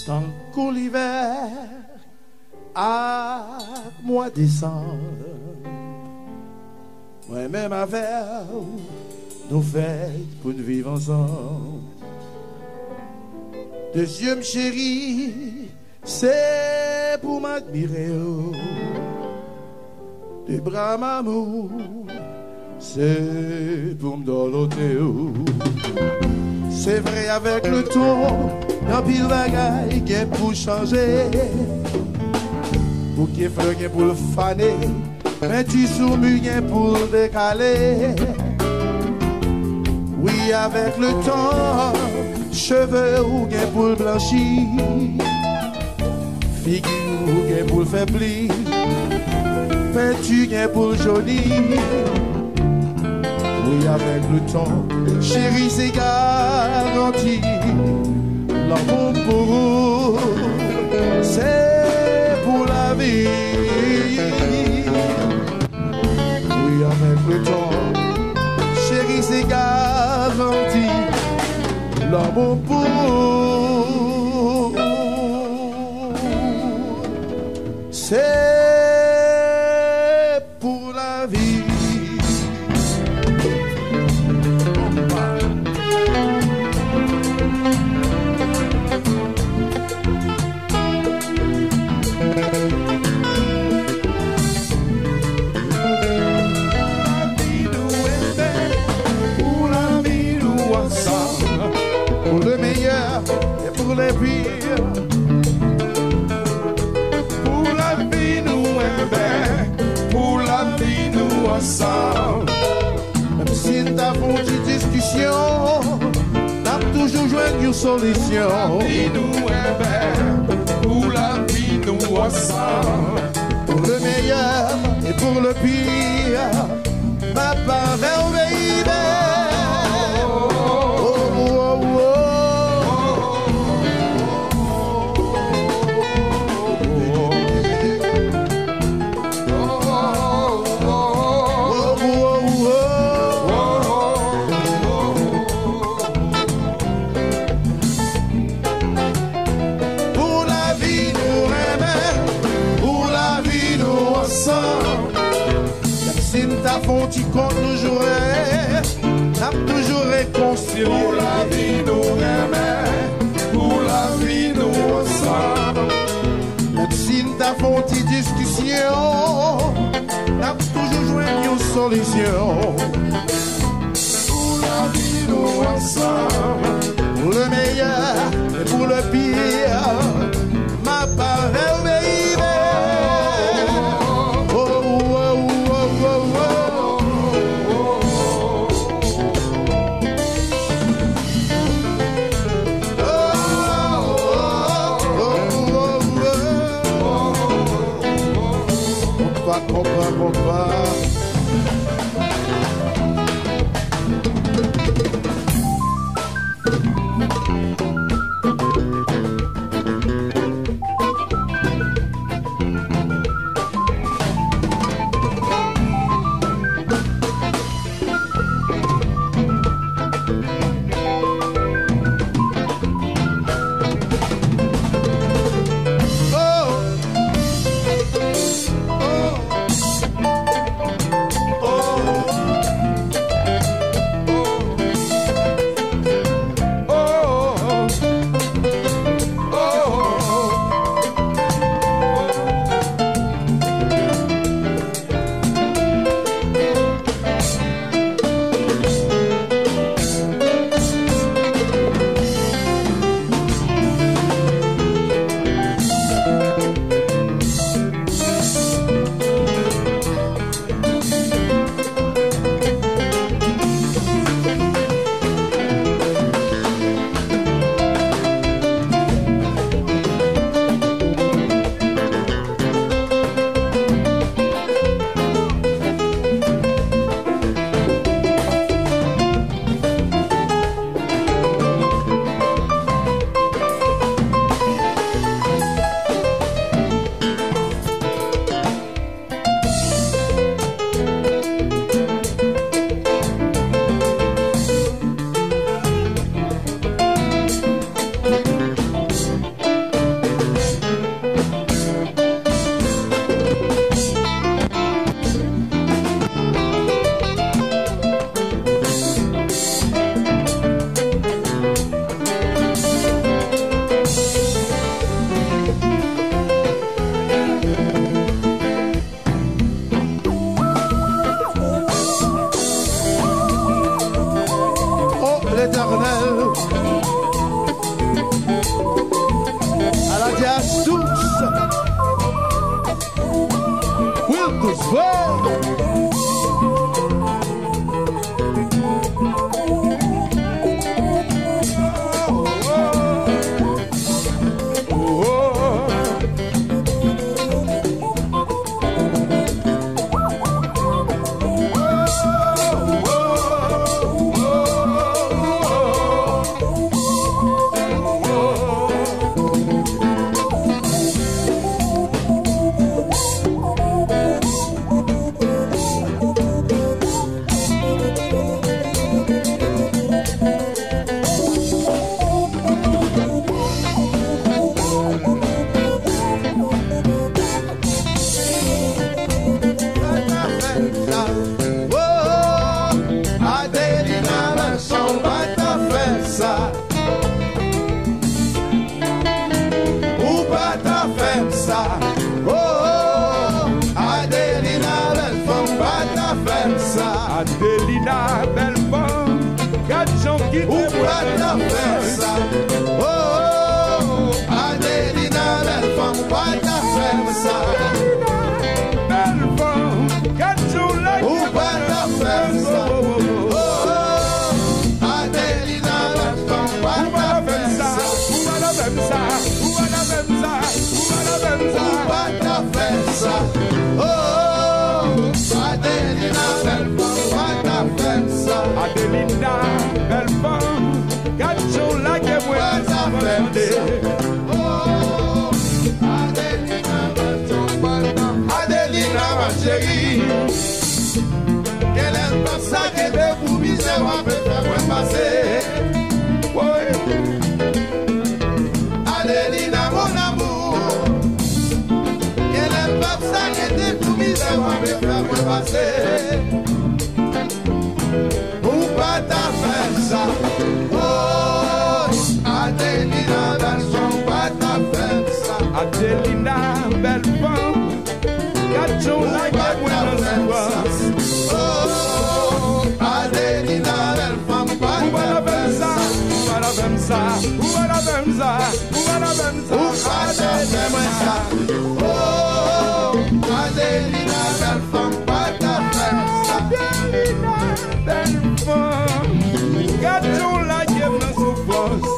Tant qu'au l'hiver, à mois décembre, moi-même avec nous fêtes pour nous vivre ensemble. Deuxième chéri, c'est pour m'admirer. Des bras m'amour, c'est pour me doloter. C'est vrai avec le temps, y'a pile bagaille qui est pour changer. Pour qu'il fleugue pour le faner, mais tu soumets pour le décaler. Oui, avec le temps, cheveux ou gain pour le blanchir, figure ou gain pour le faiblir, peinture gain pour le jaunir. Oui, avec le temps, chérie, c'est garanti. L'amour pour vous, c'est pour la vie. Oui, avec le temps, chérie, c'est garanti. L'amour pour vous, c'est pour la vie. Les pires. Pour la vie nous aimons, pour la vie nous ensemble. Même si nous avons une discussion, nous avons toujours joué une solution. Pour la vie nous aimons, pour la vie nous ensemble. Pour le meilleur et pour le pire, ma part baby. Tu comptes nous jouer, n'a toujours réconcilié. Pour la vie nous aimer, pour la vie nous ensemble. Même si nous avons une discussion, n'a toujours joué une solution. Pour la vie nous ensemble, pour le meilleur et pour le pire, ma part est Adelina, belle femme, quatre gens qui te prennent faire ça. Oh, Adelina, belle femme, pas ta faire ça. Belle femme, quatre gens là qui te prennent faire ça. Oh, Adelina, belle femme, pas ta faire ça. Où va la même ça? Où va la même ça? Où va la même ça? Où va ta faire ça? Oh, Adelina, belle femme. Adelina, belle femme, quatre jours là que moi ça fait. Oh, Adelina, Adelina, ma chérie, qu'elle aime pas ça que de vous misère, on peut faire passer. Oui, Adelina, mon amour, qu'elle aime pas ça que de vous misère, on peut faire passer. Adelina, belle femme, quatre jours là que moi dans la oh, Adelina, belle femme, pas où va la même ça? Où va la même ça? Où va la même ça? Où va la même ça? Où va la même ça? Oh, Adelina, belle femme, pas ta femme. Adelina, belle femme, quatre jours là que moi dans souffrance.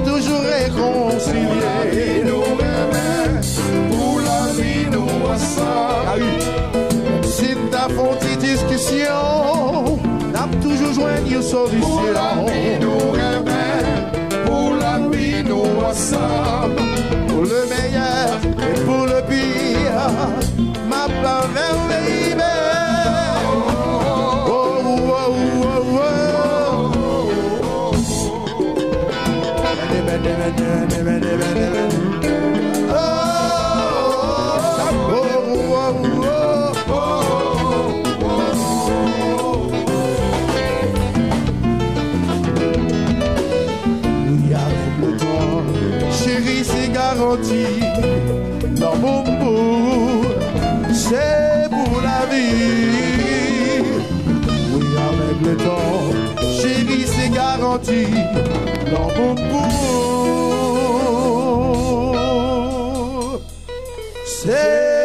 Toujours réconcilié, nous aimer pour la vie, nous ensemble. Si t'as fait une discussion, t'as toujours joint une solution. Pour la vie, nous aimer pour la vie, nous ensemble. Pour le meilleur et pour le pire, ma parole baby. Chérie, c'est garanti. Dans mon bout, c'est pour la vie. Oui, avec le temps, chérie, c'est garanti. Dans mon bout, c'est